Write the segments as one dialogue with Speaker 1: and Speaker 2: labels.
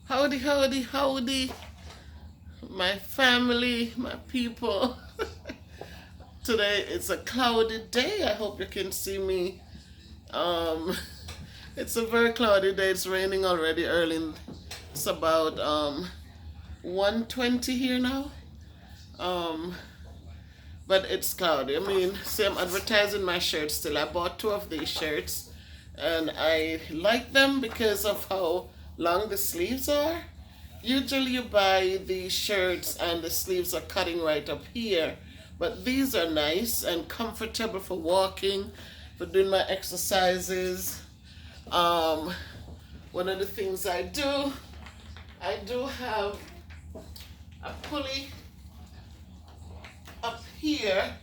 Speaker 1: Howdy, howdy, howdy, my family, my people. Today it's a cloudy day. I hope you can see me. Um, it's a very cloudy day. It's raining already early. It's about 1:20 here now. Um, but it's cloudy. I mean, see, I'm advertising my shirts still. I bought two of these shirts, and I like them because of how long the sleeves are. Usually you buy these shirts and the sleeves are cutting right up here, but these are nice and comfortable for walking, for doing my exercises. Um, One of the things I do have a pulley up here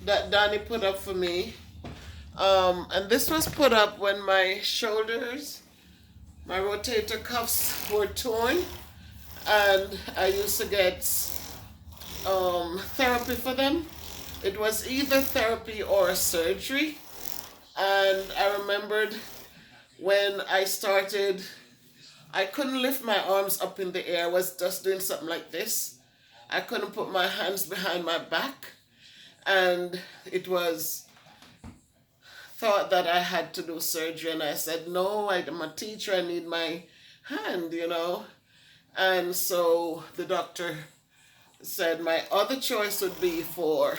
Speaker 1: that Donnie put up for me. And this was put up when my shoulders, my rotator cuffs were torn, and I used to get therapy for them. It was either therapy or surgery. And I remembered when I started, I couldn't lift my arms up in the air. I was just doing something like this. I couldn't put my hands behind my back. And it was thought that I had to do surgery. And I said, no, I'm a teacher. I need my hand. And so the doctor said my other choice would be for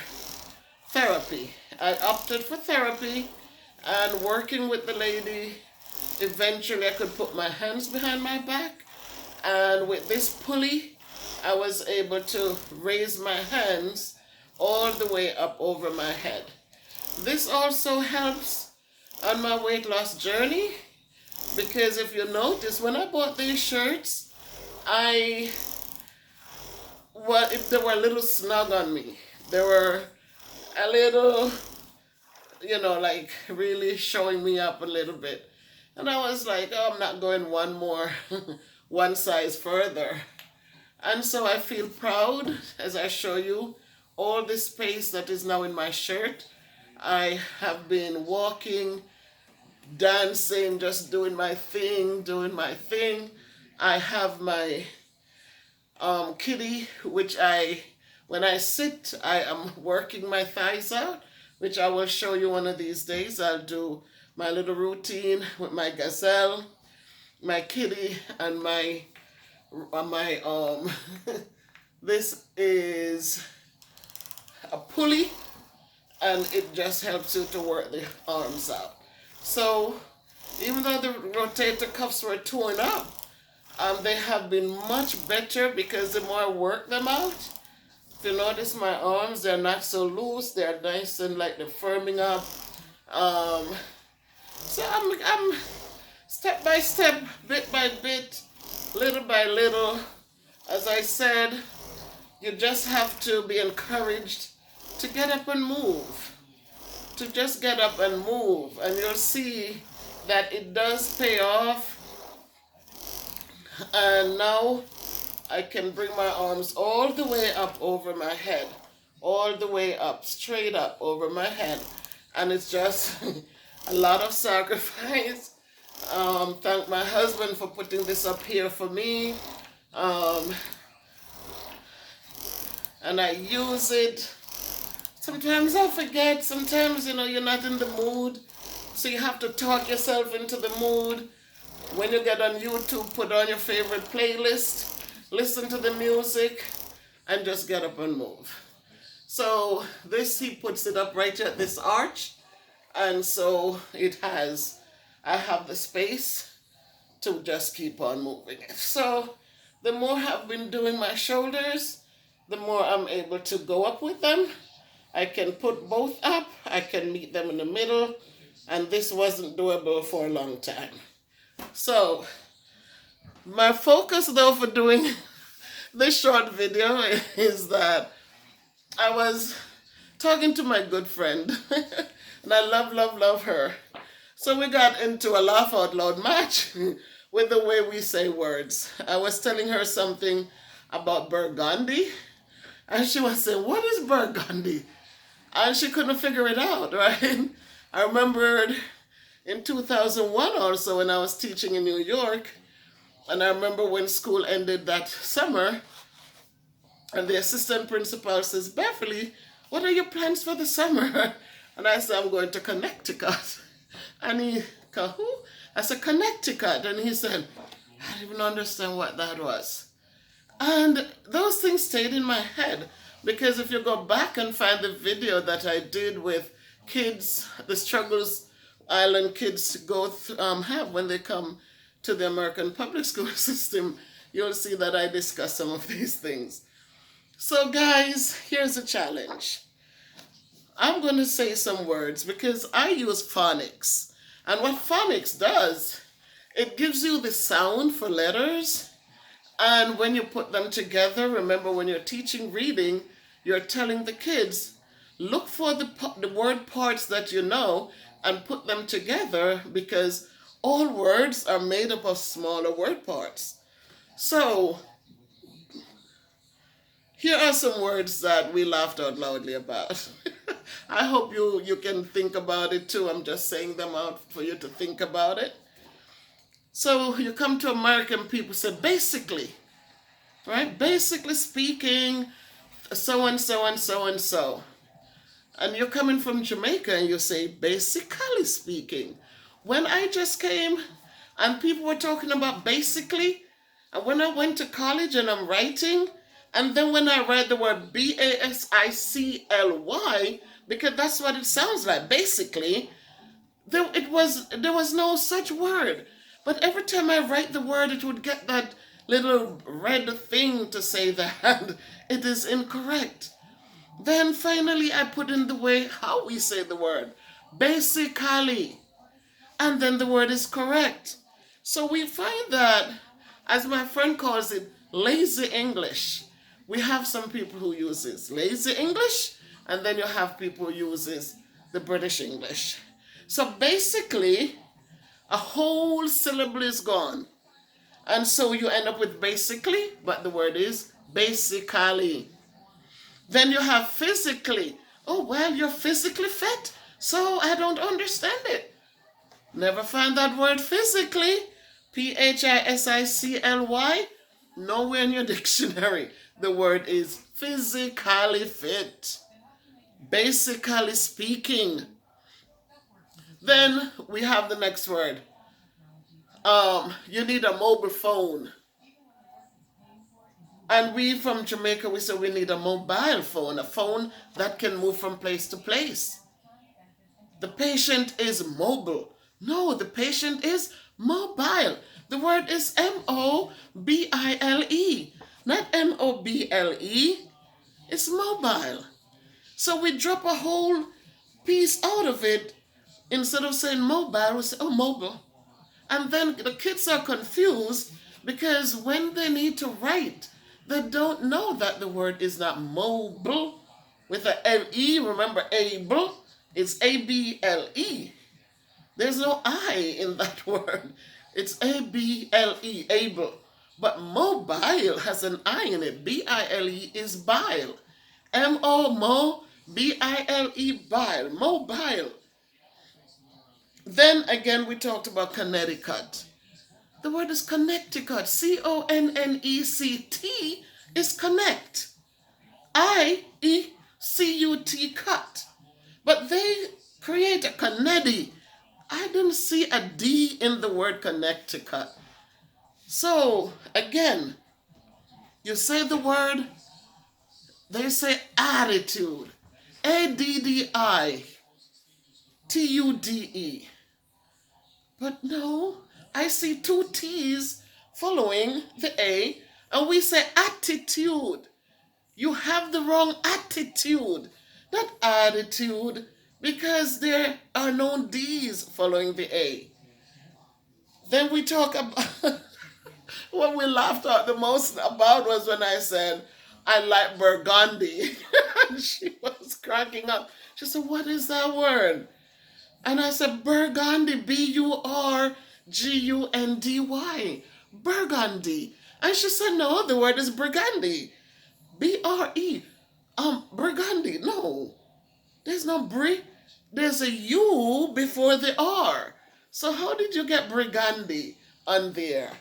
Speaker 1: therapy. I opted for therapy, and working with the lady, eventually I could put my hands behind my back, and with this pulley I was able to raise my hands all the way up over my head. This also helps on my weight loss journey, because if you notice, when I bought these shirts, they were a little snug on me. They were a little, like really showing me up a little bit. And I was like, oh, I'm not going one size further. And so I feel proud as I show you all this space that is now in my shirt. I have been walking, dancing, just doing my thing. I have my kitty, which when I sit, I am working my thighs out, which I will show you one of these days. I'll do my little routine with my gazelle, my kitty, and my this is a pulley, and it just helps you to work the arms out. So even though the rotator cuffs were torn up, they have been much better because the more I work them out, if you notice my arms, they're not so loose, they're nice and like they're firming up. So I'm step by step, bit by bit, little by little. As I said, you just have to be encouraged to get up and move. To just get up and move, and you'll see that it does pay off. And now I can bring my arms all the way up over my head, all the way up, straight up over my head. And it's just a lot of sacrifice. Thank my husband for putting this up here for me. And I use it. Sometimes I forget, sometimes, you're not in the mood. So you have to talk yourself into the mood. When you get on YouTube, put on your favorite playlist, listen to the music, and just get up and move. So he puts it up right at this arch. And so I have the space to just keep on moving it. So the more I've been doing my shoulders, the more I'm able to go up with them. I can put both up, I can meet them in the middle, and this wasn't doable for a long time. So my focus though for doing this short video is that I was talking to my good friend and I love her. So we got into a laugh out loud match with the way we say words. I was telling her something about burgundy, and she was saying, what is burgundy? And she couldn't figure it out, right? I remembered in 2001 also when I was teaching in New York, And I remember when school ended that summer, and the assistant principal says, Beverly, what are your plans for the summer? And I said, I'm going to Connecticut. And he, who? I said, Connecticut. And he said, I didn't even understand what that was. And those things stayed in my head, because if you go back and find the video that I did with kids, the struggles island kids have when they come to the American public school system, you'll see that I discuss some of these things. So guys, here's a challenge. I'm going to say some words because I use phonics. And what phonics does, it gives you the sound for letters. And when you put them together, remember when you're teaching reading, you're telling the kids, look for the word parts that you know and put them together, because all words are made up of smaller word parts. So here are some words that we laughed out loudly about. I hope you can think about it too. I'm just saying them out for you to think about it. So you come to American people, say basically, right? Basically speaking, so and so and so and so. And you're coming from Jamaica and you say basically speaking. When I just came and people were talking about basically, and when I went to college and I'm writing, and then when I read the word basicly, because that's what it sounds like, basically, there was no such word. But every time I write the word, it would get that little red thing to say that it is incorrect. Then finally I put in the way how we say the word, basically, and then the word is correct. So we find that, as my friend calls it, lazy English. We have some people who uses lazy English, and then you have people who uses the British English. So basically, a whole syllable is gone. And so you end up with basically, but the word is basically. Then you have physically. Oh, well, you're physically fit, so I don't understand it. Never find that word physically. Physicly. Nowhere in your dictionary. The word is physically fit. Basically speaking. Then we have the next word. You need a mobile phone. And we from Jamaica, we say we need a mobile phone, a phone that can move from place to place. The patient is mobile. No, the patient is mobile. The word is mobile, not moble. It's mobile. So we drop a whole piece out of it. Instead of saying mobile, we say, oh, mobile. And then the kids are confused because when they need to write, they don't know that the word is not mobile with a L-E. Remember, able, it's A-B-L-E. There's no I in that word. It's A-B-L-E, able. But mobile has an I in it. B-I-L-E is bile. M-O-B-I-L-E, bile, mobile. Then again, we talked about Connecticut. The word is Connecticut. C-O-N-N-E-C-T is connect. I-E-C-U-T, cut. But they create a Connedi. I didn't see a D in the word Connecticut. So, again, you say the word, they say additude. A-D-D-I-T-U-D-E. But no, I see two T's following the A, and we say attitude. You have the wrong attitude, not attitude, because there are no D's following the A. Then we talk about, what we laughed at the most about was when I said, I like burgundy. And she was cracking up. She said, what is that word? And I said, burgundy, B-U-R-G-U-N-D-Y. Burgundy. And she said, no, the word is bregundy. B-R-E. Burgundy. No. There's no bri. There's a U before the R. So how did you get bregundy on there?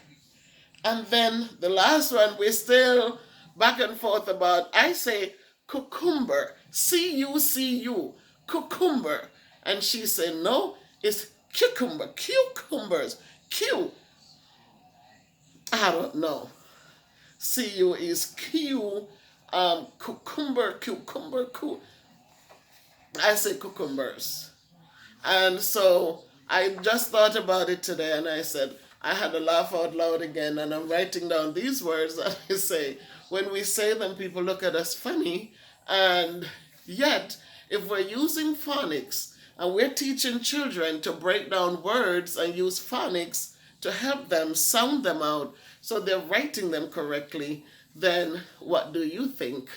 Speaker 1: And then the last one, we're still back and forth about, I say cucumber, C-U-C-U, cucumber. And she said, no, it's cucumber, cucumbers, Q. I don't know. C-U is Q, cucumber, I say cucumbers. And so I just thought about it today and I said, I had to laugh out loud again, and I'm writing down these words that I say. When we say them, people look at us funny. And yet, if we're using phonics and we're teaching children to break down words and use phonics to help them sound them out so they're writing them correctly, then what do you think?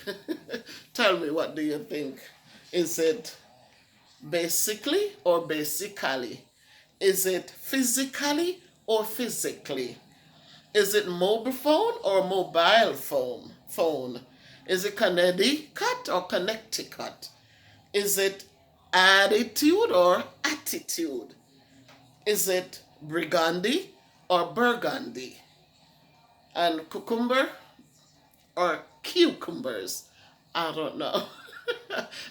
Speaker 1: Tell me, what do you think? Is it basically or basically? Is it physically or physically? Is it mobile phone or mobile phone? Is it Connedicut or Connecticut? Is it attitude or attitude? Is it bregundy or burgundy? And cucumber or cucumbers? I don't know.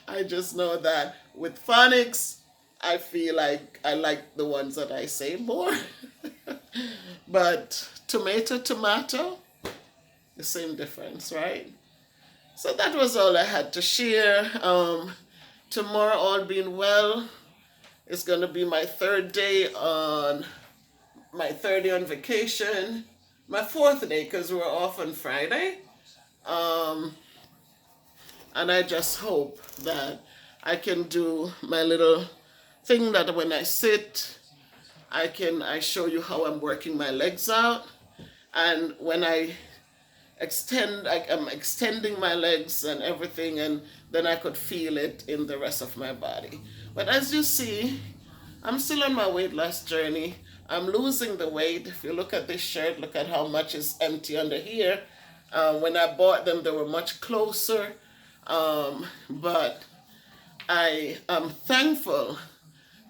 Speaker 1: I just know that with phonics, I feel like I like the ones that I say more. But tomato, the same difference, right? So that was all I had to share. Tomorrow, all being well, is going to be my third day on vacation. My fourth day, because we're off on Friday. And I just hope that I can do my little thing that when I sit, I show you how I'm working my legs out. And when I extend, I'm extending my legs and everything, and then I could feel it in the rest of my body. But as you see, I'm still on my weight loss journey. I'm losing the weight. If you look at this shirt, look at how much is empty under here. When I bought them, they were much closer. But I am thankful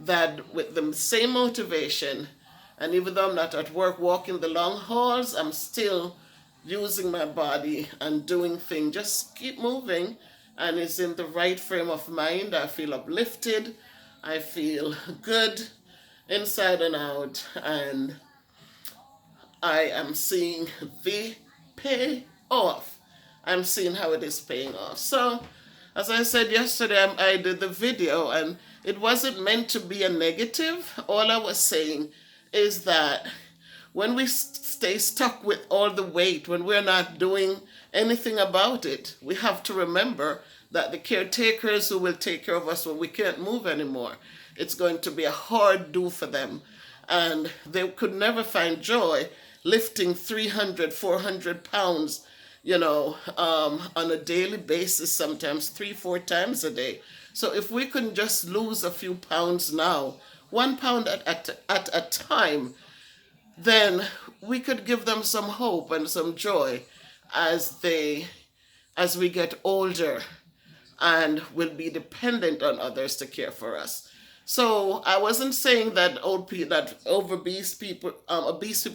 Speaker 1: that with the same motivation, and even though I'm not at work walking the long hauls, I'm still using my body and doing things. Just keep moving, and it's in the right frame of mind. I feel uplifted. I feel good inside and out, and I am seeing the pay off. I'm seeing how it is paying off. So, as I said yesterday, I did the video, and it wasn't meant to be a negative. All I was saying is that when we stay stuck with all the weight, when we're not doing anything about it, we have to remember that the caretakers who will take care of us when we can't move anymore, it's going to be a hard do for them. And they could never find joy lifting 300, 400 pounds, on a daily basis, sometimes 3-4 times a day. So if we can just lose a few pounds now, 1 pound at a time, then we could give them some hope and some joy as we get older and will be dependent on others to care for us. So I wasn't saying that obese people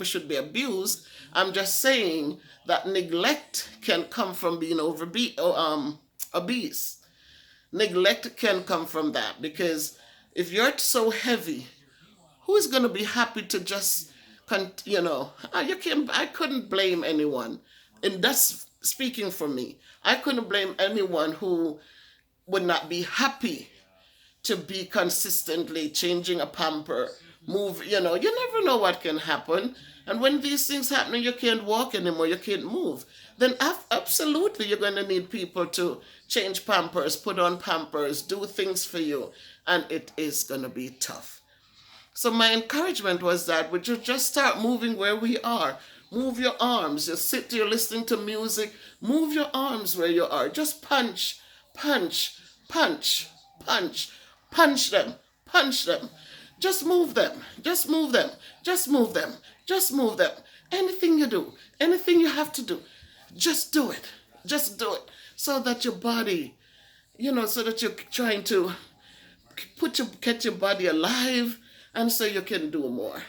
Speaker 1: should be abused. I'm just saying that neglect can come from being obese. Neglect can come from that, because if you're so heavy, who is going to be happy to just, I couldn't blame anyone. And that's speaking for me. I couldn't blame anyone who would not be happy to be consistently changing a pamper, you never know what can happen. And when these things happen, you can't walk anymore, you can't move, then absolutely you're going to need people to change pampers, put on pampers, do things for you, and it is going to be tough. So my encouragement was that we should just start moving where we are. Move your arms. You sit there listening to music, move your arms where you are. Just punch, punch, punch, punch. Punch them, punch them. Just move them, just move them, just move them, just move them. Anything you do, anything you have to do, just do it. Just do it. So that your body, so that you're trying to get your body alive, and so you can do more.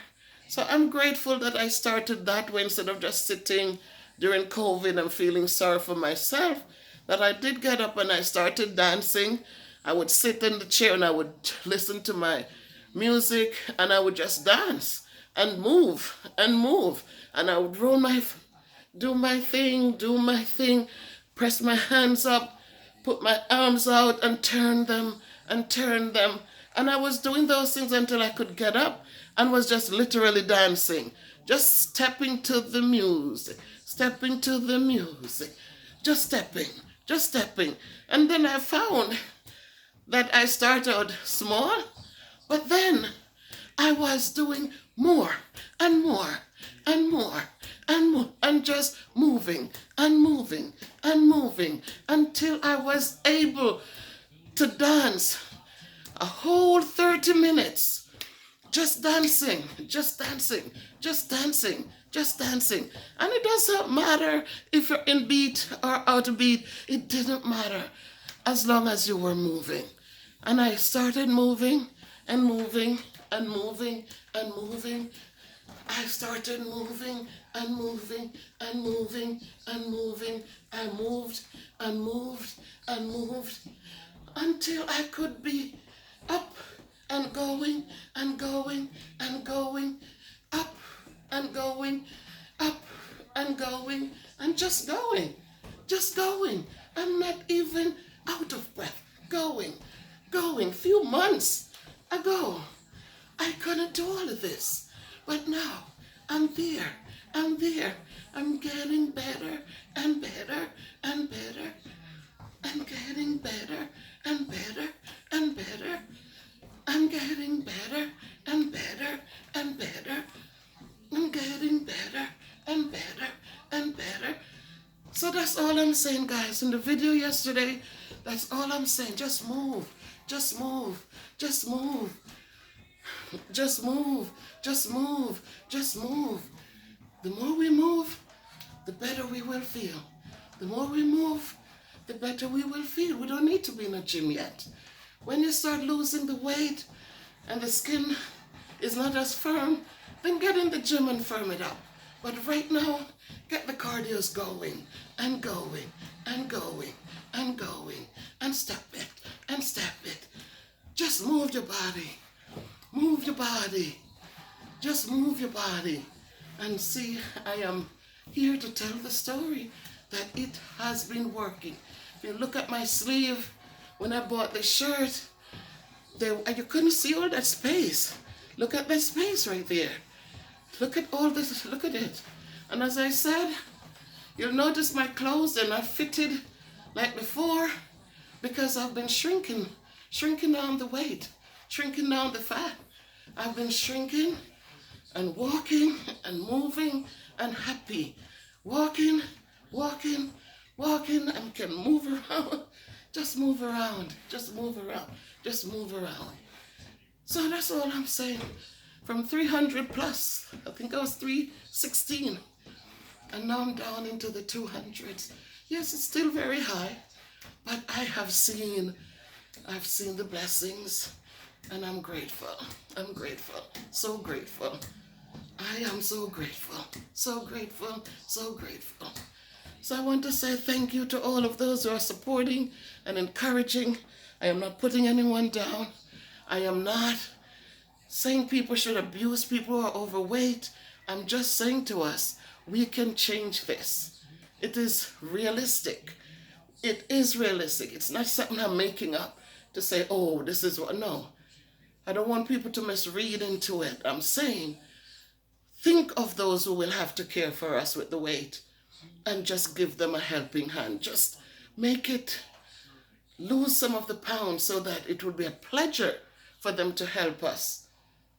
Speaker 1: So I'm grateful that I started that way instead of just sitting during COVID and feeling sorry for myself. That I did get up and I started dancing. I would sit in the chair and I would listen to my music and I would just dance and move and move. And I would do my thing, press my hands up, put my arms out and turn them and turn them. And I was doing those things until I could get up and was just literally dancing, just stepping to the music, stepping to the music, just stepping, just stepping. And then I found that I started small, but then I was doing more and more and more and more and just moving and moving and moving until I was able to dance a whole 30 minutes just dancing, just dancing, just dancing, just dancing. And it doesn't matter if you're in beat or out of beat, it didn't matter as long as you were moving. And I started moving and moving and moving and moving. I started moving and moving and moving and moving. I moved and moved and moved until I could be up and going and going and going, up and going, up and going, and just going, just going. I'm not even out of breath. Going, going. Few months ago, I couldn't do all of this. But now, I'm there. I'm there. I'm getting better and better and better. I'm getting better and better and better. I'm getting better and better and better. I'm getting better and better and better. So that's all I'm saying, guys. In the video yesterday, that's all I'm saying. Just move. Just move. Just move. Just move. Just move. Just move. The more we move, the better we will feel. The more we move, the better we will feel. We don't need to be in a gym yet. When you start losing the weight and the skin is not as firm, then get in the gym and firm it up. But right now, get the cardios going and going and going and going and step it and step it. Just move your body. Move your body. Just move your body. And see, I am here to tell the story that it has been working. If you look at my sleeve, when I bought the shirt, you couldn't see all that space. Look at that space right there. Look at all this, look at it. And as I said, you'll notice my clothes, they're not fitted like before because I've been shrinking down the weight, shrinking down the fat. I've been shrinking and walking and moving and happy. Walking, walking, walking, and can move around. Just move around, just move around, just move around. So that's all I'm saying. From 300 plus, I think I was 316. And now I'm down into the 200s. Yes, it's still very high, but I've seen the blessings, and I'm grateful. I'm grateful, so grateful. I am so grateful, so grateful, so grateful. So I want to say thank you to all of those who are supporting and encouraging. I am not putting anyone down. I am not saying people should abuse people who are overweight. I'm just saying to us, we can change this. It is realistic. It is realistic. It's not something I'm making up to say, oh, this is what, no. I don't want people to misread into it. I'm saying, think of those who will have to care for us with the weight and just give them a helping hand. Just make it lose some of the pounds so that it will be a pleasure for them to help us.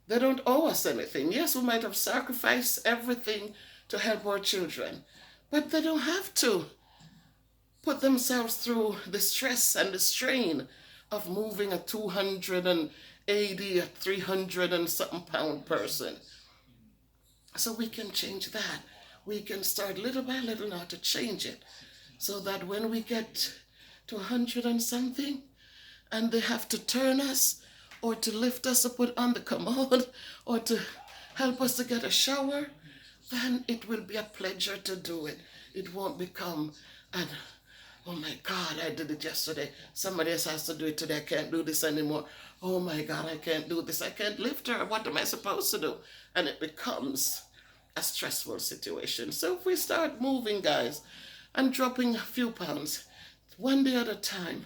Speaker 1: They don't owe us anything. Yes, we might have sacrificed everything to help our children, but they don't have to put themselves through the stress and the strain of moving a 280, a 300 and something pound person. So we can change that. We can start little by little now to change it so that when we get to 100 and something and they have to turn us or to lift us or put on the commode or to help us to get a shower, then it will be a pleasure to do it. It won't become an, oh my God, I did it yesterday. Somebody else has to do it today. I can't do this anymore. Oh my God, I can't do this. I can't lift her. What am I supposed to do? And it becomes a stressful situation. So if we start moving, guys, and dropping a few pounds, one day at a time,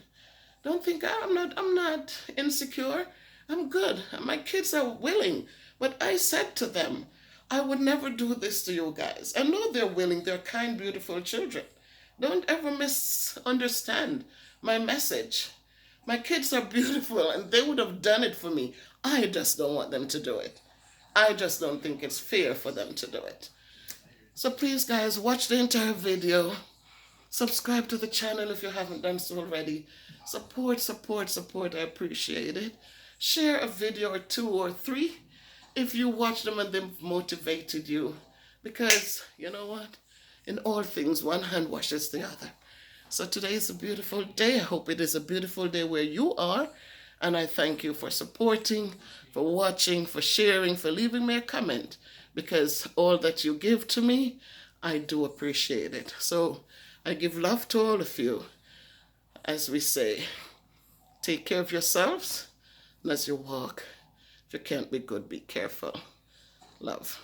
Speaker 1: don't think I'm not insecure. I'm good. My kids are willing. But I said to them, I would never do this to you guys. I know they're willing. They're kind, beautiful children. Don't ever misunderstand my message. My kids are beautiful and they would have done it for me. I just don't want them to do it. I just don't think it's fair for them to do it. So please, guys, watch the entire video. Subscribe to the channel if you haven't done so already. Support, support, support. I appreciate it. Share a video or 2 or 3 if you watch them and they've motivated you. Because, you know what? In all things, one hand washes the other. So today is a beautiful day. I hope it is a beautiful day where you are. And I thank you for supporting, for watching, for sharing, for leaving me a comment. Because all that you give to me, I do appreciate it. So I give love to all of you. As we say, take care of yourselves. And as you walk, if you can't be good, be careful. Love.